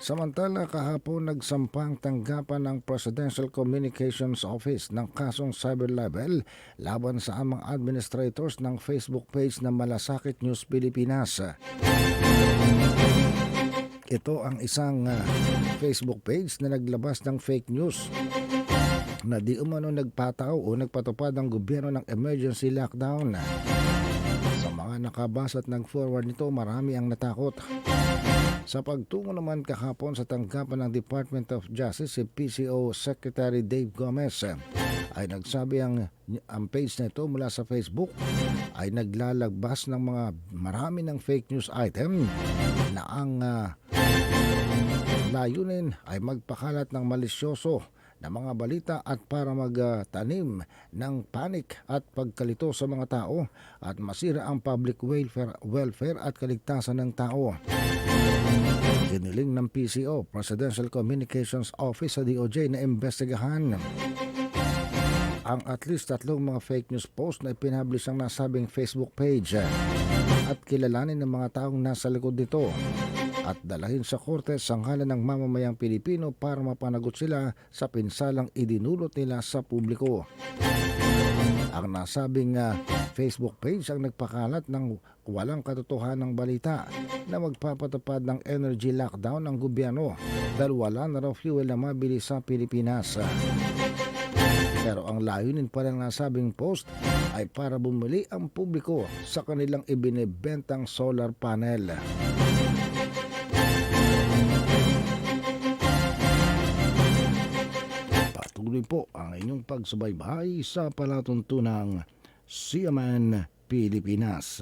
Samantala, kahapon nagsampang tanggapan ng Presidential Communications Office ng kasong cyber libel laban sa amang administrators ng Facebook page na Malasakit News Pilipinas. Ito ang isang Facebook page na naglabas ng fake news na di umano nagpataw o nagpatupad ang gobyerno ng emergency lockdown. Sa mga nakabasa at nag-forward nito, marami ang natakot. Sa pagtungo naman kahapon sa tanggapan ng Department of Justice, si PCO Secretary Dave Gomez ay nagsabi ang page na ito mula sa Facebook ay naglalagbas ng mga marami ng fake news item na ang layunin ay magpakalat ng malisyoso na mga balita at para magtanim ng panik at pagkalito sa mga tao at masira ang public welfare at kaligtasan ng tao. Giniling ng PCO, Presidential Communications Office sa DOJ na imbestigahan ang at least 3 mga fake news post na ipinablish ang nasabing Facebook page at kilalanin ng mga taong nasa likod nito at dalahin sa korte sa ngalan ng mamamayang Pilipino para mapanagot sila sa pinsalang idinulot nila sa publiko. Ang nasabing Facebook page ang nagpakalat ng walang katotohanang balita na magpapatupad ng energy lockdown ng gobyerno dahil wala na raw fuel na mabili sa Pilipinas. Pero ang layunin pa ng nasabing post ay para bumili ang publiko sa kanilang ibinebentang solar panel. Patuloy po ang inyong pagsubaybay sa palatuntunang CMN Pilipinas.